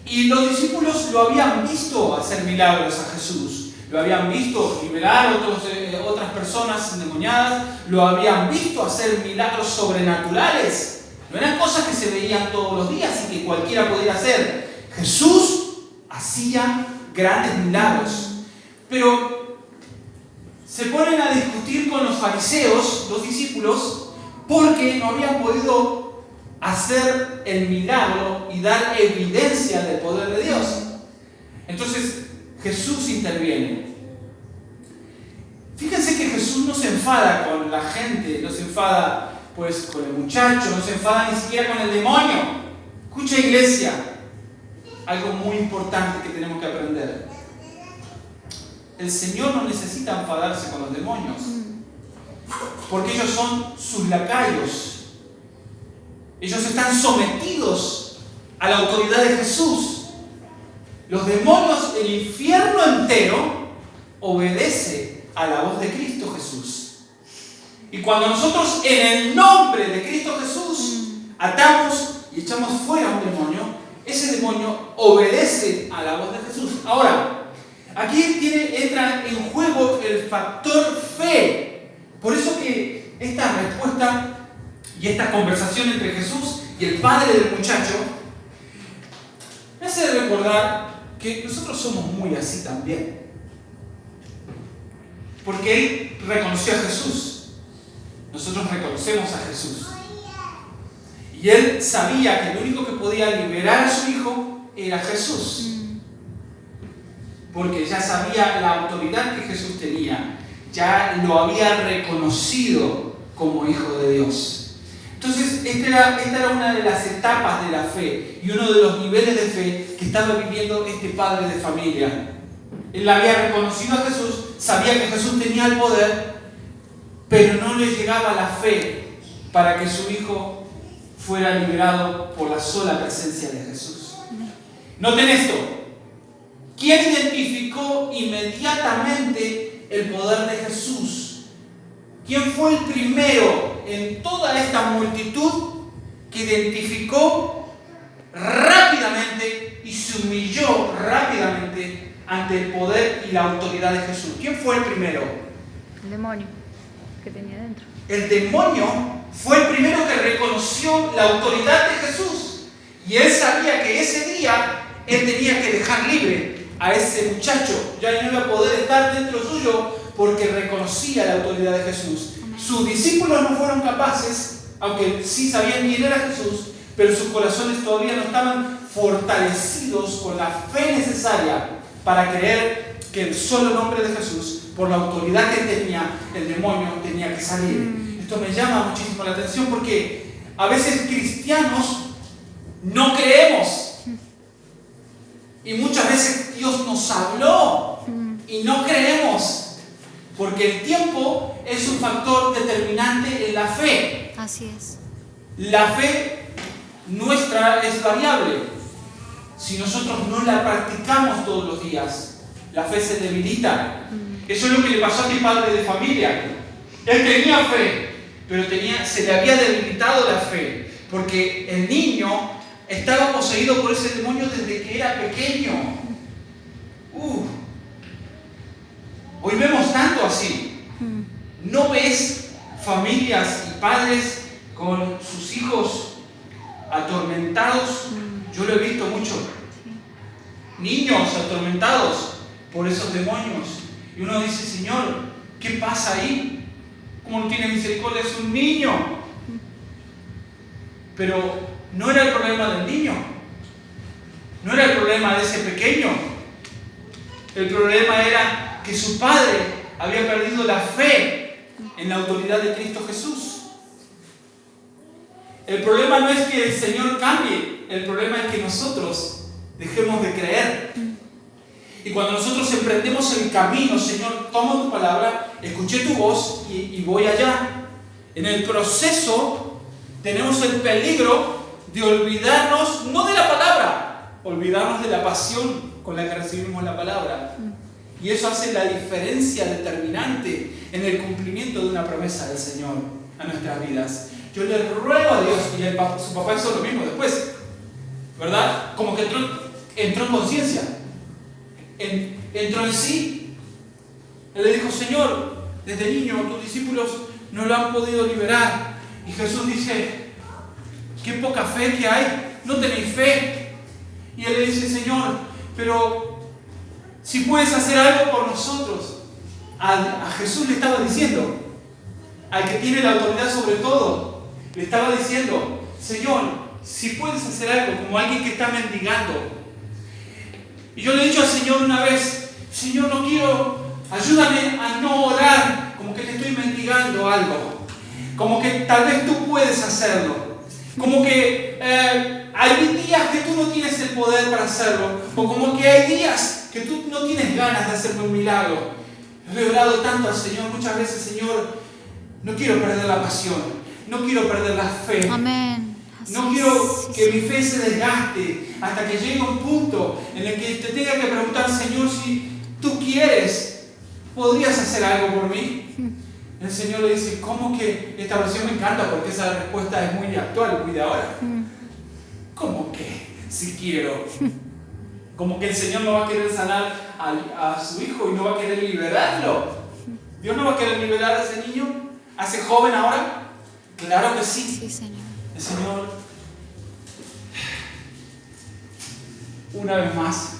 Y los discípulos lo habían visto hacer milagros a Jesús. Lo habían visto liberar otras personas endemoniadas. Lo habían visto hacer milagros sobrenaturales. No eran cosas que se veían todos los días y que cualquiera pudiera hacer. Jesús hacía grandes milagros. Pero se ponen a discutir con los fariseos, los discípulos, porque no habían podido hacer el milagro y dar evidencia del poder de Dios. Entonces Jesús interviene. Fíjense que Jesús no se enfada con la gente, no se enfada pues con el muchacho, no se enfada ni siquiera con el demonio. Escucha, iglesia, algo muy importante que tenemos que aprender. El Señor no necesita enfadarse con los demonios, porque ellos son sus lacayos. Ellos están sometidos a la autoridad de Jesús. Los demonios, el infierno entero, obedece a la voz de Cristo Jesús. Y cuando nosotros en el nombre de Cristo Jesús atamos y echamos fuera a un demonio, ese demonio obedece a la voz de Jesús. Ahora, aquí entra en juego el factor fe. Por eso que esta respuesta y esta conversación entre Jesús y el padre del muchacho me hace recordar que nosotros somos muy así también. Porque él reconoció a Jesús. Nosotros reconocemos a Jesús. Y él sabía que el único que podía liberar a su hijo era Jesús. Porque ya sabía la autoridad que Jesús tenía. Ya lo había reconocido como hijo de Dios. Entonces, esta era una de las etapas de la fe y uno de los niveles de fe que estaba viviendo este padre de familia. Él había reconocido a Jesús, sabía que Jesús tenía el poder, pero no le llegaba la fe para que su hijo fuera liberado por la sola presencia de Jesús. Noten esto. ¿Quién identificó inmediatamente el poder de Jesús? ¿Quién fue el primero en toda esta multitud que identificó rápidamente y se humilló rápidamente ante el poder y la autoridad de Jesús? ¿Quién fue el primero? El demonio que tenía dentro. El demonio fue el primero que reconoció la autoridad de Jesús. Y él sabía que ese día él tenía que dejar libre a ese muchacho. Ya no iba a poder estar dentro suyo porque reconocía la autoridad de Jesús. Sus discípulos no fueron capaces, aunque sí sabían quién era Jesús, pero sus corazones todavía no estaban fortalecidos con la fe necesaria para creer que el solo nombre de Jesús, por la autoridad que tenía, el demonio tenía que salir. Esto me llama muchísimo la atención porque a veces cristianos no creemos. Y muchas veces Dios nos habló y no creemos. Porque el tiempo es un factor determinante en la fe. Así es. La fe nuestra es variable. Si nosotros no la practicamos todos los días, la fe se debilita. Eso es lo que le pasó a mi padre de familia. Él tenía fe, pero se le había debilitado la fe. Porque el niño estaba poseído por ese demonio desde que era pequeño. Hoy vemos tanto así. ¿No ves familias y padres con sus hijos atormentados? Yo lo he visto mucho. Niños atormentados por esos demonios. Y uno dice, Señor, ¿qué pasa ahí? ¿Cómo no tiene misericordia? Es un niño. Pero no era el problema del niño. No era el problema de ese pequeño. El problema era que su padre había perdido la fe en la autoridad de Cristo Jesús. El problema no es que el Señor cambie, el problema es que nosotros dejemos de creer. Y cuando nosotros emprendemos el camino, Señor, tomo tu palabra, escuché tu voz y voy allá. En el proceso tenemos el peligro de olvidarnos, no de la palabra, olvidarnos de la pasión con la que recibimos la palabra. Y eso hace la diferencia determinante en el cumplimiento de una promesa del Señor a nuestras vidas. Yo le ruego a Dios, y su papá hizo lo mismo después, ¿verdad? Como que entró en conciencia, entró en sí. Él le dijo, Señor, desde niño tus discípulos no lo han podido liberar. Y Jesús dice, qué poca fe que hay, no tenéis fe. Y él le dice, Señor, pero si puedes hacer algo por nosotros. A Jesús le estaba diciendo, al que tiene la autoridad sobre todo, le estaba diciendo, Señor, si puedes hacer algo, como alguien que está mendigando. Y yo le he dicho al Señor una vez, Señor, no quiero, ayúdame a no orar como que te estoy mendigando algo, como que tal vez tú puedes hacerlo, como que hay días que tú no tienes el poder para hacerlo, o como que hay días que tú no tienes ganas de hacerme un milagro. Yo he orado tanto al Señor muchas veces, Señor, no quiero perder la pasión, no quiero perder la fe. Amén. No quiero que mi fe se desgaste hasta que llegue un punto en el que te tenga que preguntar, Señor, si tú quieres, ¿podrías hacer algo por mí? El Señor le dice, ¿cómo que esta versión me encanta? Porque esa respuesta es muy actual, muy de ahora. ¿Cómo que si quiero? Como que el Señor no va a querer sanar a su hijo y no va a querer liberarlo. ¿Dios no va a querer liberar a ese niño? ¿A ese joven ahora? Claro que sí. Sí, Señor. El Señor, una vez más,